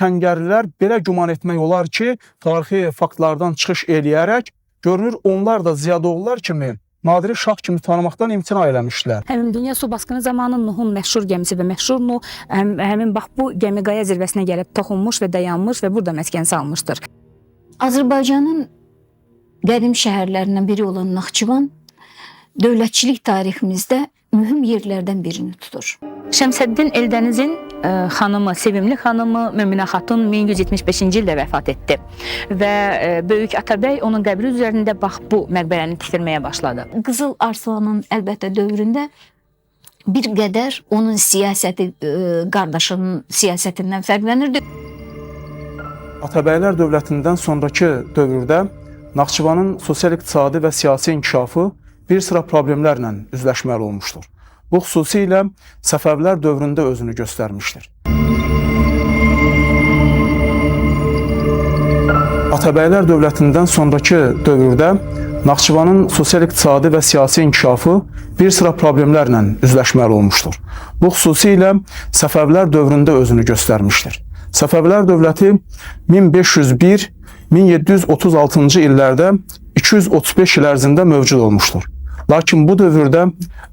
kəngərlilər belə güman etmək olar ki, tarixi faktlardan çıxış eləyərək, görünür onlar da Ziyadoğullar kimi Nadiri Şah kimi tanımaqdan imtina eləmişlər. Həmin dünya su basqını zamanı Nuhun məşhur gəmisi və məşhur Nuh həmin bax bu gəmi qaya zirvəsinə gəlib toxunmuş və dayanmış və burada məskən salmışdır. Azərbaycanın qədim şəhərlərindən biri olan Naxçıvan dövlətçilik tariximizdə mühüm yerlərdən birini tutur. Şəmsəddin Eldənizin xanımı, sevimli xanımı Möminə xatun 1175-ci ildə vəfat etdi və Böyük Atabəy onun qəbri üzərində bax bu məqbərəni tikdirməyə başladı. Qızıl Arslanın əlbəttə dövründə bir qədər onun siyasəti qardaşının siyasətindən fərqlənirdi. Atabəylər dövlətindən sonraki dövrdə Naxçıvanın sosial-iqtisadi və siyasi inkişafı bir sıra problemlərlə üzləşməli olmuşdur. Bu xüsusilə Səfəvilər dövründə özünü göstərmişdir. Atabəylər dövlətindən sonraki dövrdə Naxçıvanın sosial-iqtisadi və siyasi inkişafı bir sıra problemlərlə üzləşməli olmuşdur. Bu xüsusilə Səfəvilər dövründə özünü göstərmişdir. Səfəvilər dövləti 1501-1736-cı illərdə 235 il ərzində mövcud olmuşdur. Lakin bu dövrdə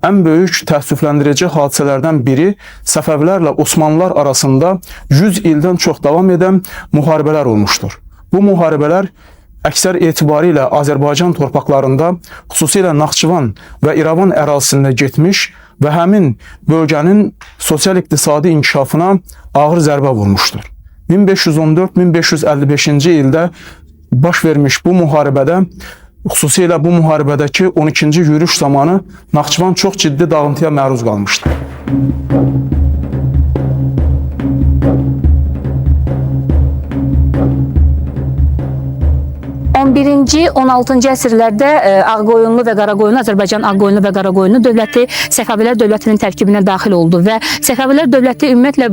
ən böyük təəssüfləndirici hadisələrdən biri Səfəvilərlə Osmanlılar arasında 100 ildən çox davam edən müharibələr olmuşdur. Bu müharibələr əksər etibarilə Azərbaycan torpaqlarında, xüsusilə Naxçıvan və İrəvan ərazisində getmiş və həmin bölgənin sosial-iqtisadi inkişafına ağır zərbə vurmuşdur. 1514-1555-ci ildə baş vermiş bu müharibədə, xüsusilə bu müharibədəki 12-ci yürüş zamanı Naxçıvan çox ciddi dağıntıya məruz qalmışdı. 11-ci, 16-cı əsrlərdə Ağqoyunlu və Qaraqoyunlu, Azərbaycan Ağqoyunlu və Qaraqoyunlu dövləti Səfəvilər dövlətinin tərkibinə daxil oldu və Səfəvilər dövləti ümumiyyətlə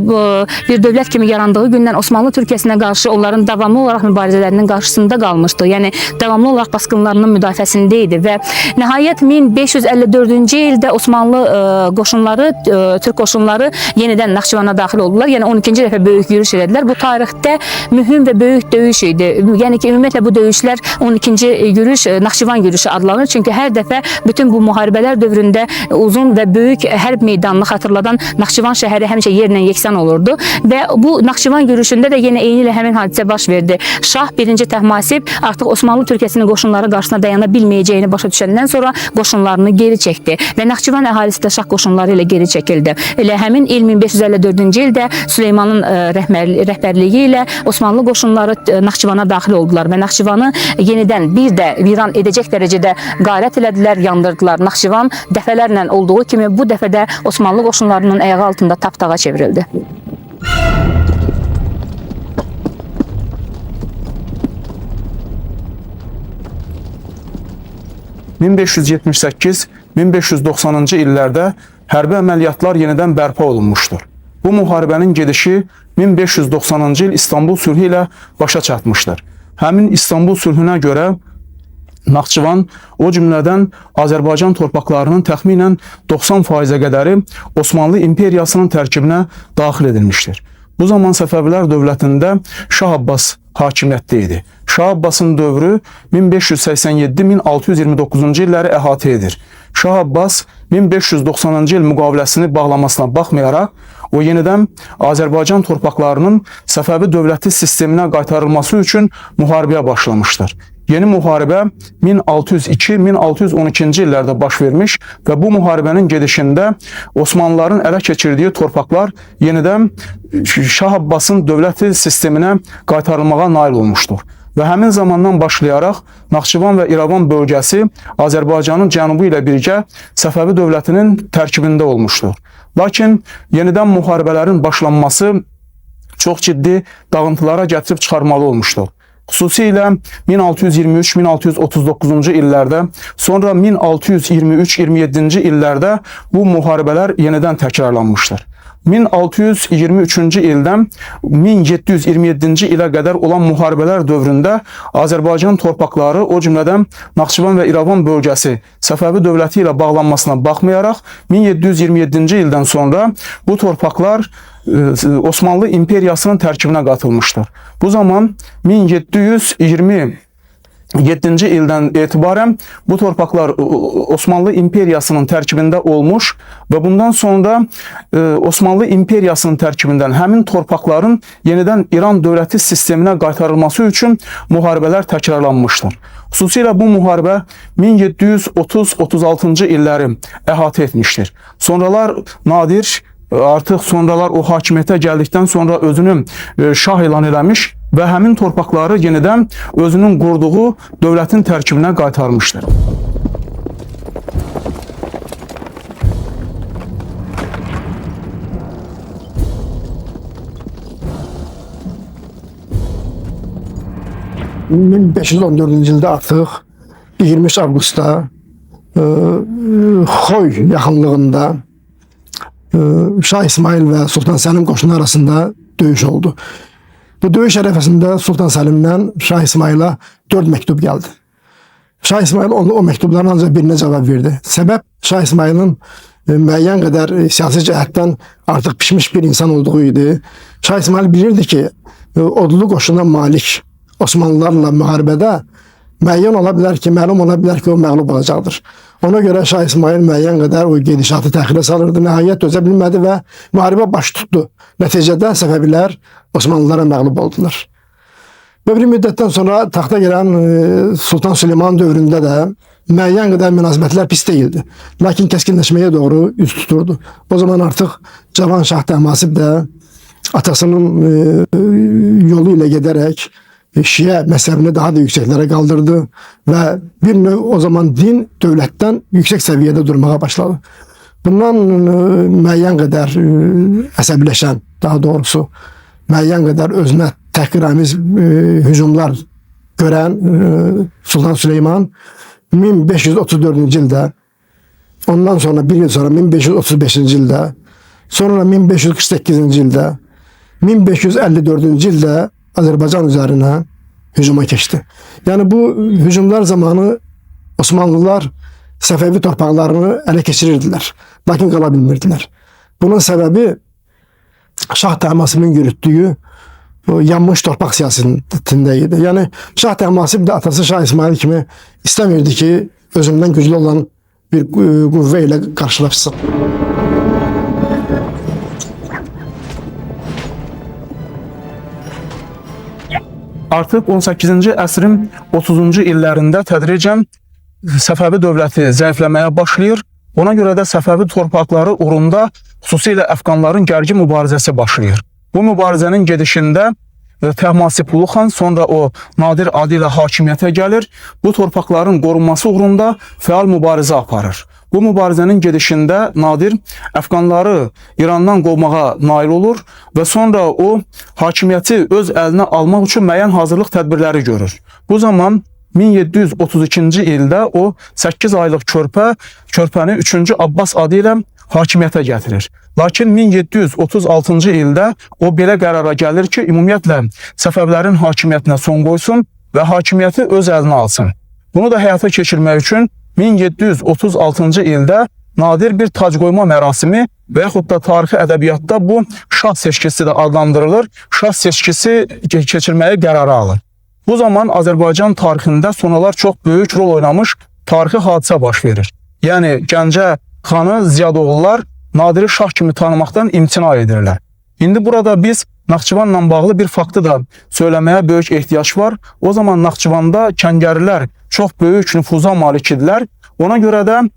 bir dövlət kimi yarandığı gündən Osmanlı Türkiyəsinə qarşı onların davamlı olaraq mübarizələrinin qarşısında qalmışdı. Yəni davamlı olaraq basqınlarının müdafiəsində idi və nəhayət 1554-cü ildə Osmanlı qoşunları, Türk qoşunları yenidən Naxçıvana daxil oldular. Yəni 12-ci dəfə böyük yürüş elədilər. Bu tarixdə mühüm və böyük döyüş idi. Yəni ki, ümumiyyətlə bu döyüşlər 12-ci yürüş Naxçıvan yürüşü adlanır. Çünki hər dəfə bütün bu müharibələr dövründə uzun və böyük hərb meydanını xatırladan Naxçıvan şəhəri həmişə yerlə yeksan olurdu və bu Naxçıvan yürüşündə də yenə eyni ilə həmin hadisə baş verdi. Şah 1-ci Təhmasib artıq Osmanlı Türkiyəsinin qoşunları qarşısına dayana bilməyəcəyini başa düşəndən sonra qoşunlarını geri çəkdi və Naxçıvan əhalisi də Şah qoşunları ilə geri çəkildi. Elə həmin il 1554-cü ildə Süleymanın rəhbərliyi ilə Osmanlı qoşunları Naxçıvana daxil oldular və Naxçıvanı yenidən bir də viran edəcək dərəcədə qarət elədilər, yandırdılar. Naxçıvan dəfələrlə olduğu kimi bu dəfə də Osmanlı qoşunlarının ayağı altında tapdağa çevrildi. (1578-1590-cı illərdə hərbi əməliyyatlar yenidən bərpa olunmuşdur. Bu müharibənin gedişi 1590-cı il İstanbul sülhü ilə başa çatmışdır. Həmin İstanbul sülhünə görə Naxçıvan, o cümlədən Azərbaycan torpaqlarının təxminən 90%-ə qədəri Osmanlı İmperiyasının tərkibinə daxil edilmişdir. Bu zaman Səfəvilər dövlətində Şah Abbas hakimiyyətdə idi. Şah Abbasın dövrü 1587-1629-cu illəri əhatə edir. Şah Abbas 1590-cı il müqaviləsini bağlamasına baxmayaraq, o yenidən Azərbaycan torpaqlarının Səfəvi dövləti sisteminə qaytarılması üçün müharibəyə başlamışdır. Yeni müharibə 1602-1612-ci illərdə baş vermiş və bu müharibənin gedişində Osmanlıların ələ keçirdiyi torpaqlar yenidən Şah Abbasın dövləti sisteminə qaytarılmağa nail olmuşdur. Və həmin zamandan başlayaraq Naxçıvan və İrəvan bölgəsi Azərbaycanın cənubu ilə birgə Səfəvi dövlətinin tərkibində olmuşdur. Lakin yenidən müharibələrin başlanması çox ciddi dağıntılara gətirib çıxarmalı olmuşdur. Xüsusilə 1623-1639-cu illərdə, sonra 1623-27-ci illərdə bu müharibələr yenidən təkrarlanmışdır. 1623-cü ildən 1727-ci ilə qədər olan müharibələr dövründə Azərbaycan torpaqları, o cümlədən Naxçıvan və İrəvan bölgəsi Səfəvi dövləti ilə bağlanmasına baxmayaraq 1727-ci ildən sonra bu torpaqlar Osmanlı imperiyasının tərkibinə qatılmışdır. Bu zaman 1727-ci ildən etibarən bu torpaqlar Osmanlı imperiyasının tərkibində olmuş və bundan sonra Osmanlı imperiyasının tərkibindən həmin torpaqların yenidən İran dövləti sisteminə qaytarılması üçün müharibələr təkrarlanmışdır. Xüsusilə bu müharibə 1730-36-cı illəri əhatə etmişdir. Sonralar Nadir artıq sonralar o hakimiyyətə gəldikdən sonra özünü şah elan eləmiş və həmin torpaqları yenidən özünün qurduğu dövlətin tərkibinə qaytarmışdır. ...1514-cü ildə artıq 23 avqustda Xoy yaxınlığında Şah İsmail və Sultan Səlim qoşunu arasında döyüş oldu. Bu döyüş ərəfəsində Sultan Səlimdən Şah İsmail'a 4 məktub gəldi. Şah İsmail o məktubların ancaq birinə cavab verdi. Səbəb Şah İsmail'in müəyyən qədər siyasi cəhətdən artıq pişmiş bir insan olduğu idi. Şah İsmail bilirdi ki, ordulu qoşuna malik Osmanlılarla müharibədə müəyyən ola bilər ki, məlum ola bilər ki, o məğlub olacaqdır. Ona görə Şah İsmail müəyyən qədər o gedişatı təxirə salırdı, nəhayət dözə bilmədi və müharibə baş tutdu. Nəticədə Səfəvilər Osmanlılara məğlub oldular. Və bir müddətdən sonra taxta gələn Sultan Süleyman dövründə də müəyyən qədər münasibətlər pis deyildi. Lakin kəskinləşməyə doğru üz tuturdu. O zaman artıq Cavan Şah Təhmasib də atasının yolu ilə gedərək Şiə məzhəbini daha da yüksəklərə qaldırdı və bir növ o zaman din dövlətdən yüksək səviyyədə durmağa başladı. Bundan müəyyən qədər əsəbiləşən, daha doğrusu müəyyən qədər özünə təhqiramiz hücumlar görən Sultan Süleyman 1534-cü ildə, ondan sonra bir yıl sonra 1535-ci ildə, sonra 1548-ci ildə, 1554-cü ildə Azərbaycan üzərinə hücuma keçdi. Yəni bu hücumlar zamanı Osmanlılar Səfəvi torpaqlarını ələ keçirirdilər, lakin qala bilmirdilər. Bunun səbəbi Şah Təhmasibin yürütdüyü yanmış torpaq siyasətində idi. Yəni Şah Təhmasib də atası Şah İsmail kimi istəmirdi ki, özündən güclü olan bir qüvvə ilə qarşılaşsın. Artıq 18-ci əsrin 30-cu illərində tədricən Səfəvi dövləti zəifləməyə başlayır. Ona görə də Səfəvi torpaqları uğrunda xüsusilə Əfqanların gərgin mübarizəsi başlayır. Bu mübarizənin gedişində Təhmasiblu xan, sonra o Nadir adı ilə hakimiyyətə gəlir. Bu torpaqların qorunması uğrunda fəal mübarizə aparır. Bu mübarizənin gedişində Nadir Əfqanları İrandan qovmağa nail olur və sonra o hakimiyyəti öz əlinə almaq üçün müəyyən hazırlıq tədbirləri görür. Bu zaman 1732-ci ildə o 8 aylıq körpəni 3-cü Abbas adı ilə hakimiyyətə gətirir. Lakin 1736-cı ildə o belə qərara gəlir ki, ümumiyyətlə Səfəvlərin hakimiyyətinə son qoysun və hakimiyyəti öz əlinə alsın. Bunu da həyata keçirmək üçün 1736-cı ildə nadir bir tac qoyma mərasimi və yaxud da tarixi ədəbiyyatda bu şah seçkisi də adlandırılır. Şah seçkisi keçirməyə qərarı alır. Bu zaman Azərbaycan tarixində sonralar çox böyük rol oynamış tarixi hadisə baş verir. Yəni Gəncə xanı Ziyadoğullar Nadiri şah kimi tanımaqdan imtina edirlər. İndi burada biz Naxçıvanla bağlı bir faktı da söyləməyə böyük ehtiyac var. O zaman Naxçıvanda kəngərlilər çox böyük nüfuza malik idilər. Ona görə də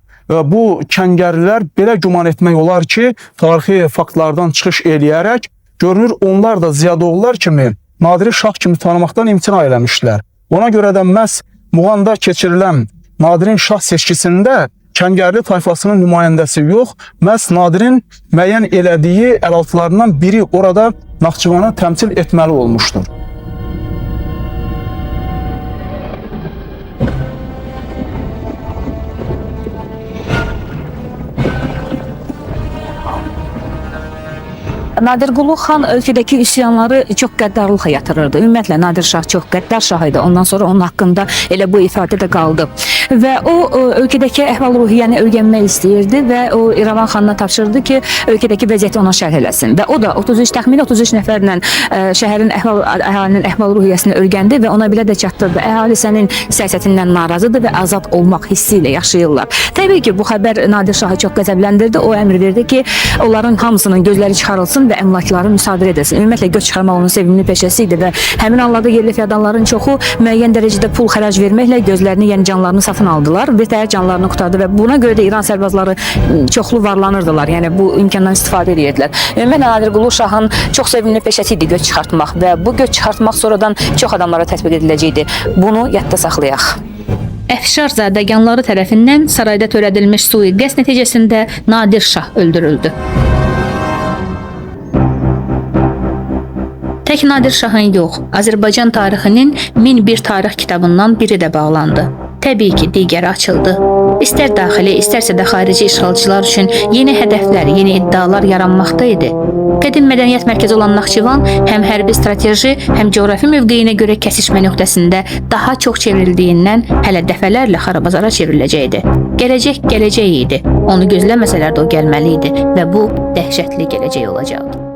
bu kəngərlilər belə güman etmək olar ki, tarixi faktlardan çıxış eləyərək görünür onlar da Ziyadoğullar kimi Nadiri şah kimi tanımaqdan imtina eləmişdilər. Ona görə də məhz Muğanda keçirilən Nadirin şah seçkisində Kəngərli tayfasının nümayəndəsi yox, məhz Nadirin müəyyən elədiyi əlaltılarından biri orada Naxçıvanı təmsil etməli olmuşdur. Nadir Qulu xan ölkədəki üsyanları çox qəddarlıqla yatırırdı. Ümumiyyətlə Nadir Şah çox qəddar şah idi. Ondan sonra onun haqqında elə bu ifadə də qaldı. Və o ölkədəki əhval-ruhiyyəni öyrənmək istəyirdi və o İrəvan xanına tapşırdı ki, ölkədəki vəziyyəti ona şərh eləsin. Və o da təxmini 33 nəfərlə şəhərin əhalinin əhval-ruhiyyəsini öyrəndi və ona belə də çatdırdı. Əhali sənin siyasətindən narazıdır və azad olmaq hissi ilə yaşayırlar. Təbii ki, bu xəbər Nadir Şahı çox qəzəbləndirdi. O əmr verdi ki, onların hamısının gözləri çıxarılsın və əmlakları müsadirə edilsin. Ümumiyyətlə göç çıxarmaq onun sevimli peşəsi idi və həmin anlarda yerli feodalların çoxu müəyyən dərəcədə pul xərac verməklə gözlərini, yəni canlarını satın aldılar. Bir təhər canlarını qurtardı və buna görə də İran sərbazları çoxlu varlanırdılar. Yəni bu imkandan istifadə edirdilər. Ümumiyyətlə Nadir Qulu Şahın çox sevimli peşəsi idi göç çıxartmaq və bu göç çıxartmaq sonradan çox adamlara tətbiq ediləcəkdi. Bunu yadda saxlayaq. Əfşarzadəganları tərəfindən sarayda törədilmiş sui-qəsd nəticəsində Nadir Şah öldürüldü. Tək Nadir Şahın yox, Azərbaycan tarixinin 1001 tarix kitabından biri də bağlandı. Təbii ki, digəri açıldı. İstər daxili, istərsə də xarici işğalçılar üçün yeni hədəflər, yeni iddialar yaranmaqda idi. Qədim mədəniyyət mərkəzi olan Naxçıvan həm hərbi strateji, həm coğrafi mövqeyinə görə kəsişmə nöqtəsində daha çox çevrildiyindən hələ dəfələrlə xarabazara çevriləcəkdi. Gələcək idi. Onu gözləməsələr də o gəlməli idi və bu dəhşətli gələcək olacaqdı.